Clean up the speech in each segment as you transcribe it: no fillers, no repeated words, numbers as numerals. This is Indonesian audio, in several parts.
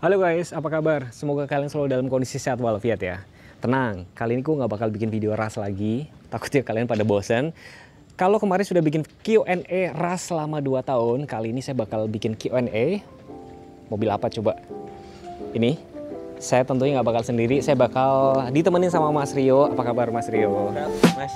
Halo guys, apa kabar? Semoga kalian selalu dalam kondisi sehat walafiat ya. Tenang, kali ini gue nggak bakal bikin video ras lagi. Takutnya kalian pada bosan. Kalau kemarin sudah bikin Q&A ras selama 2 tahun, kali ini saya bakal bikin Q&A. Mobil apa coba? Ini. Saya tentunya nggak bakal sendiri, saya bakal ditemenin sama Mas Rio. Apa kabar Mas Rio? Mas.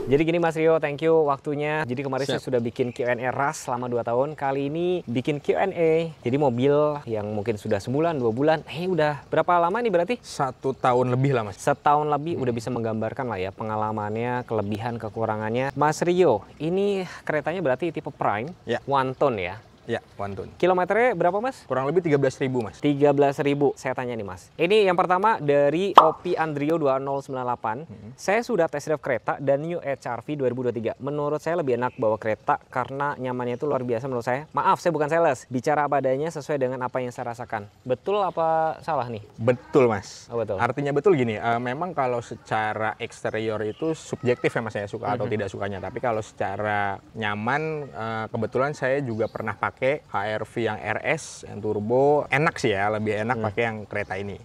Jadi gini Mas Rio, thank you waktunya. Jadi kemarin saya sudah bikin Q&A ras selama 2 tahun. Kali ini bikin Q&A. Jadi mobil yang mungkin sudah sebulan, 2 bulan. Udah berapa lama nih berarti? 1 tahun lebih lah Mas. Setahun lebih udah bisa menggambarkan lah ya pengalamannya, kelebihan, kekurangannya. Mas Rio, ini keretanya berarti tipe Prime, Ya. One Tone ya? Ya, One Tone. Kilometernya berapa Mas? Kurang lebih 13.000 Mas. 13.000. Saya tanya nih Mas. Ini yang pertama dari Oppi Andrio 2098. Saya sudah test drive kereta dan New HR-V 2023. Menurut saya lebih enak bawa kereta karena nyamannya itu luar biasa menurut saya. Maaf, saya bukan sales. Bicara apa adanya sesuai dengan apa yang saya rasakan. Betul apa salah nih? Betul Mas. Oh, betul. Artinya betul gini, memang kalau secara eksterior itu subjektif ya Mas, saya suka atau tidak sukanya. Tapi kalau secara nyaman, kebetulan saya juga pernah pakai HR-V yang RS, yang turbo. Enak sih ya, lebih enak pakai yang kereta ini.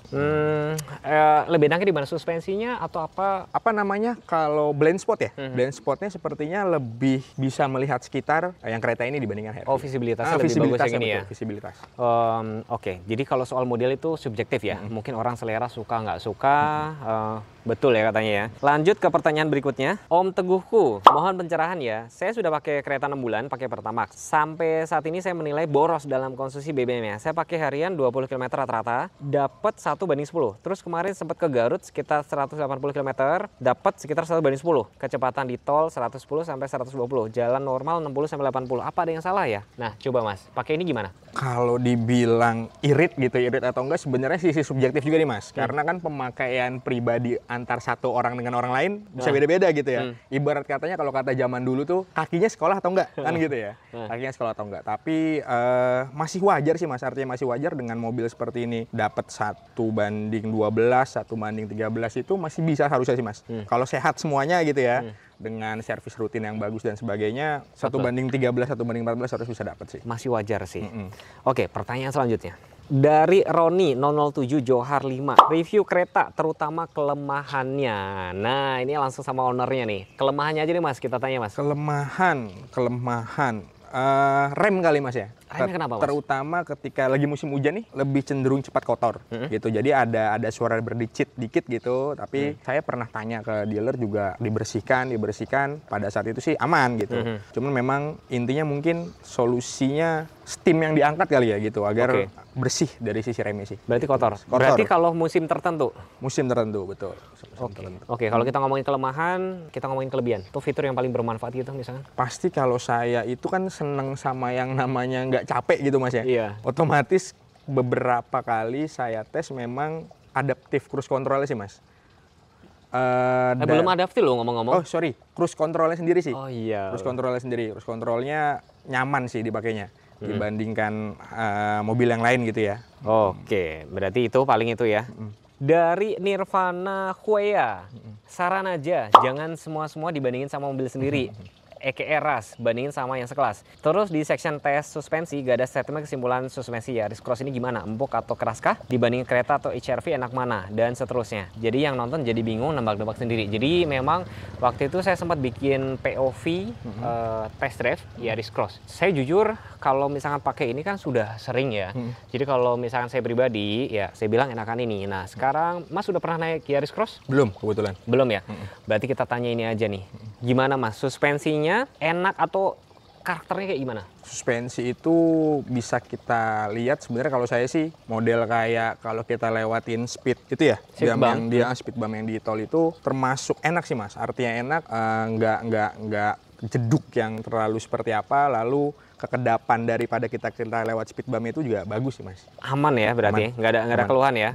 Lebih enaknya di mana? Suspensinya atau apa? Apa namanya, kalau blind spot ya? Blind spotnya sepertinya lebih bisa melihat sekitar yang kereta ini dibandingkan HR-V. Oh, visibilitasnya lebih bagus yang ini ya? Visibilitas. Oke, jadi kalau soal model itu subjektif ya. Mungkin orang selera suka nggak suka. Betul ya katanya ya. Lanjut ke pertanyaan berikutnya. Om Teguhku, mohon pencerahan ya. Saya sudah pakai kereta 6 bulan, pakai Pertamax. Sampai saat ini saya menilai boros dalam konsumsi BBM-nya. Saya pakai harian 20 km rata-rata, dapat 1/10. Terus kemarin sempat ke Garut sekitar 180 km, dapat sekitar 1/10. Kecepatan di tol 110 sampai 120. Jalan normal 60 sampai 80. Apa ada yang salah ya? Nah, coba Mas, pakai ini gimana? Kalau dibilang irit gitu, irit atau enggak, sebenarnya sisi subjektif juga nih Mas. Karena kan pemakaian pribadi antar satu orang dengan orang lain bisa beda-beda gitu ya. Ibarat katanya kalau kata zaman dulu tuh kakinya sekolah atau enggak kan gitu ya. Kakinya sekolah atau enggak. Tapi masih wajar sih Mas, artinya masih wajar dengan mobil seperti ini dapat 1/12, 1/13 itu masih bisa harusnya sih Mas. Kalau sehat semuanya gitu ya. Dengan servis rutin yang bagus dan sebagainya, 1/13, 1/14 harus bisa dapat sih. Masih wajar sih. Oke, pertanyaan selanjutnya. Dari Roni 007 Johar 5. Review kereta, terutama kelemahannya. Nah, ini langsung sama ownernya nih. Kelemahannya aja nih Mas, kita tanya Mas. Kelemahan. Rem kali Mas ya. Remnya kenapa Mas? Terutama ketika lagi musim hujan nih, lebih cenderung cepat kotor gitu. Jadi ada suara berdicit dikit gitu. Tapi saya pernah tanya ke dealer juga dibersihkan. Pada saat itu sih aman gitu. Cuman memang intinya mungkin solusinya steam yang diangkat kali ya gitu agar bersih dari sisi remnya sih. Berarti kotor. Berarti kalau musim tertentu. Musim tertentu betul. Oke, kalau kita ngomongin kelemahan, kita ngomongin kelebihan. Itu fitur yang paling bermanfaat gitu misalkan. Pasti kalau saya itu kan seneng sama yang namanya nggak capek gitu Mas ya. Iya. Otomatis beberapa kali saya tes memang adaptive cruise controlnya sih Mas. Belum adaptif loh ngomong-ngomong. Oh sorry, cruise controlnya sendiri sih. Oh iya. Cruise controlnya sendiri. Cruise controlnya nyaman sih dipakainya dibandingkan mobil yang lain gitu ya. Oke, berarti itu paling itu ya. Dari Nirvana Huea, saran aja, jangan semua dibandingin sama mobil sendiri. EKRAS, bandingin sama yang sekelas. Terus di section tes suspensi, gak ada statement kesimpulan suspensi Yaris Cross ini gimana? Empuk atau keraskah? Dibandingin kereta atau HR-V enak mana? Dan seterusnya. Jadi yang nonton jadi bingung, nebak-nebak sendiri. Jadi memang waktu itu saya sempat bikin POV test drive Yaris Cross. Saya jujur kalau misalkan pakai ini kan sudah sering ya. Jadi kalau misalkan saya pribadi, ya saya bilang enakan ini. Nah sekarang Mas sudah pernah naik Yaris Cross? Belum, kebetulan. Belum ya? Berarti kita tanya ini aja nih. Gimana Mas, suspensinya enak atau karakternya kayak gimana? Suspensi itu bisa kita lihat sebenarnya kalau saya sih model kayak kalau kita lewatin speed itu ya, speed bump yang di tol itu termasuk enak sih Mas. Artinya enak, nggak jeduk yang terlalu seperti apa, lalu kekedapan daripada kita lewat speed bump itu juga bagus sih Mas. Aman ya berarti, nggak ada keluhan ya.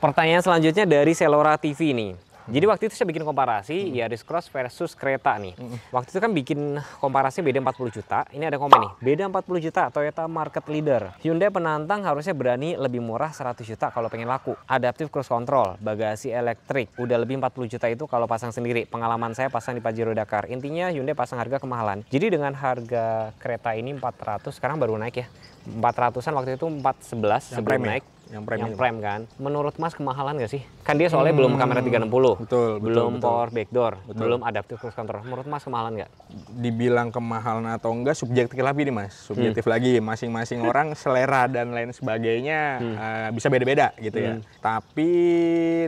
Pertanyaan selanjutnya dari Selora TV nih. Jadi waktu itu saya bikin komparasi Yaris Cross versus Creta nih. Waktu itu kan bikin komparasi beda 40 juta. Ini ada komen nih, beda 40 juta Toyota market leader. Hyundai penantang harusnya berani lebih murah 100 juta kalau pengen laku. Adaptive cruise control, bagasi elektrik. Udah lebih 40 juta itu kalau pasang sendiri. Pengalaman saya pasang di Pajero Dakar. Intinya Hyundai pasang harga kemahalan. Jadi dengan harga Creta ini 400, sekarang baru naik ya. 400-an waktu itu 411 sebelum naik. Yang prime kan. Menurut Mas kemahalan nggak sih? Kan dia soalnya belum kamera 360. Belum power backdoor. Belum adaptive cruise control. Menurut Mas kemahalan nggak? Dibilang kemahalan atau enggak subjektif lagi nih Mas. Subjektif lagi. Masing-masing orang selera dan lain sebagainya bisa beda-beda gitu ya. Tapi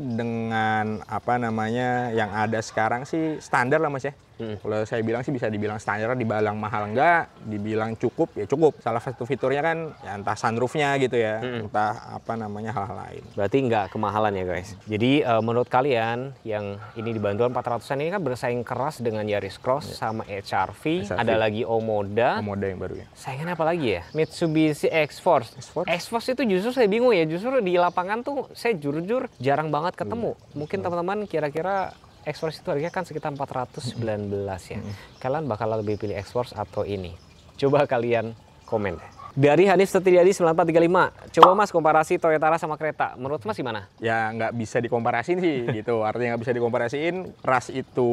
dengan apa namanya yang ada sekarang sih standar lah Mas ya. Kalau saya bilang sih bisa dibilang standar, dibilang mahal enggak, dibilang cukup ya cukup. Salah satu fiturnya kan ya entah sunroofnya gitu ya, entah apa namanya hal-hal lain. Berarti nggak kemahalan ya guys. Jadi menurut kalian yang ini dibantuan 400-an ini kan bersaing keras dengan Yaris Cross sama HR-V. Ada lagi Omoda. Omoda yang baru ya. Saingan apa lagi ya? Mitsubishi X-Force. X-Force itu justru saya bingung ya. Justru di lapangan tuh saya jujur jarang banget ketemu. Mungkin teman-teman kira-kira X-Force itu harganya kan sekitar 419 ya. Kalian bakal lebih pilih X-Force atau ini? Coba kalian komen deh. Dari Hanif Setiadi 9435, coba Mas komparasi Toyota Rush sama Creta. Menurut Mas gimana? Ya nggak bisa dikomparasiin sih gitu. Artinya nggak bisa dikomparasiin. Rush itu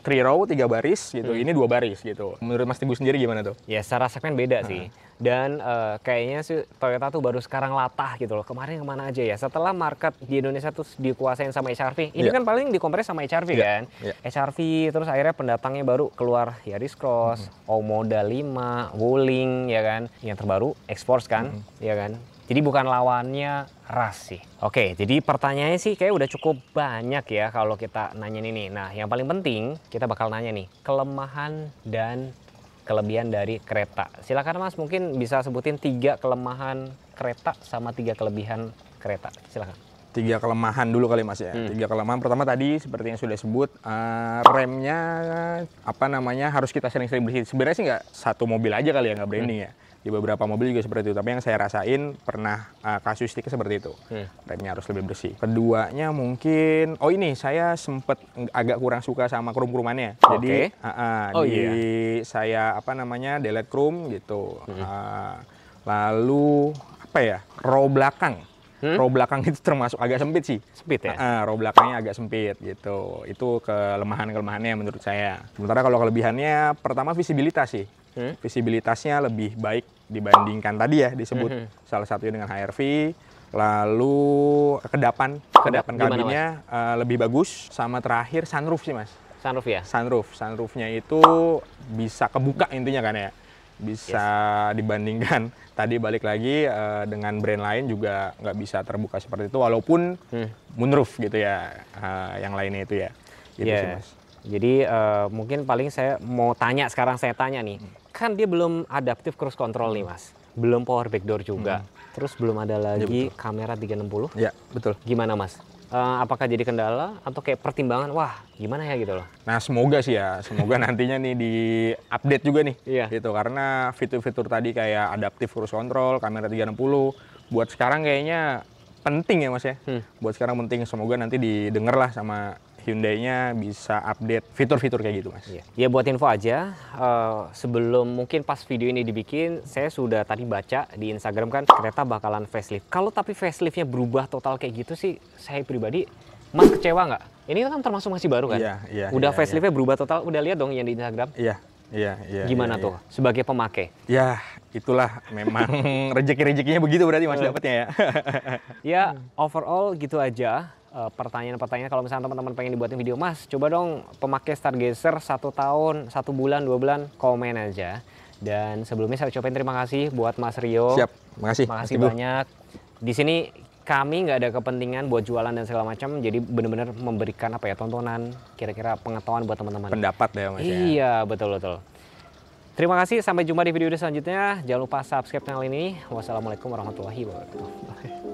3 row 3 baris gitu. Ini 2 baris gitu. Menurut Mas Teguh sendiri gimana tuh? Ya secara segmen beda sih. Dan kayaknya sih Toyota tuh baru sekarang latah gitu loh. Kemarin kemana aja ya? Setelah market di Indonesia tuh dikuasain sama HR-V. Ini kan paling dikompres sama HR-V kan? HR-V terus akhirnya pendatangnya baru keluar Yaris Cross, Omoda 5, Wuling ya kan? Yang terbaru X-Force kan? Ya kan? Jadi bukan lawannya Rush sih. Oke, jadi pertanyaannya sih kayak udah cukup banyak ya kalau kita nanya ini. Nah, yang paling penting kita bakal nanya nih, kelemahan dan kelebihan dari Creta. Silakan Mas, mungkin bisa sebutin 3 kelemahan Creta sama 3 kelebihan Creta. Silakan. 3 kelemahan dulu kali Mas ya. 3 kelemahan pertama tadi seperti yang sudah sebut, remnya apa namanya harus kita sering-sering bersih. Sebenarnya sih nggak satu mobil aja kali ya nggak branding ya. Di beberapa mobil juga seperti itu. Tapi yang saya rasain pernah kasuistiknya seperti itu. Remnya harus lebih bersih. Keduanya mungkin, ini saya sempet agak kurang suka sama krum-krumannya. Jadi saya apa namanya delete krum gitu. Lalu apa ya, row belakang. Row belakang itu termasuk agak sempit sih. Sempit ya? Row belakangnya agak sempit gitu. Itu kelemahan-kelemahannya menurut saya. Sementara kalau kelebihannya, pertama visibilitas sih. Visibilitasnya lebih baik dibandingkan tadi ya disebut salah satunya dengan HR-V. Lalu kedapan kabinnya lebih bagus. Sama terakhir sunroof sih Mas. Sunroof ya? Sunroofnya itu bisa kebuka intinya kan ya. Bisa dibandingkan tadi balik lagi dengan brand lain juga nggak bisa terbuka seperti itu walaupun moonroof gitu ya, yang lainnya itu ya. Gitu sih Mas. Jadi mungkin paling saya mau tanya sekarang, saya tanya nih, kan dia belum adaptive cruise control nih Mas, belum power backdoor juga, terus belum ada lagi kamera 360. Ya betul. Gimana Mas? Apakah jadi kendala atau kayak pertimbangan, wah gimana ya gitu loh? Nah semoga sih ya, semoga nantinya nih di update juga nih, gitu karena fitur-fitur tadi kayak adaptive cruise control, kamera 360, buat sekarang kayaknya penting ya Mas ya, buat sekarang penting, semoga nanti didengar lah sama Hyundai-nya bisa update fitur-fitur kayak gitu Mas. Ya buat info aja, sebelum mungkin pas video ini dibikin, saya sudah tadi baca di Instagram kan Creta bakalan facelift. Kalau tapi faceliftnya berubah total kayak gitu sih, saya pribadi, Mas kecewa nggak? Ini kan termasuk masih baru kan? Udah faceliftnya berubah total, udah lihat dong yang di Instagram? Iya. Gimana tuh sebagai pemakai? Ya itulah memang rezeki-rezekinya begitu berarti Mas dapetnya ya. Ya overall gitu aja. Pertanyaan-pertanyaan kalau misalnya teman-teman pengen dibuatin video, Mas coba dong pemakai Stargazer 1 tahun, 1 bulan, 2 bulan, komen aja. Dan sebelumnya saya ucapin terima kasih buat Mas Rio. Siap, makasih. Makasih banyak. Di sini kami nggak ada kepentingan buat jualan dan segala macam, jadi benar-benar memberikan apa ya, tontonan, kira-kira pengetahuan buat teman-teman. Pendapat ya Mas ya. Iya, betul. Terima kasih, sampai jumpa di video selanjutnya. Jangan lupa subscribe channel ini. Wassalamualaikum warahmatullahi wabarakatuh.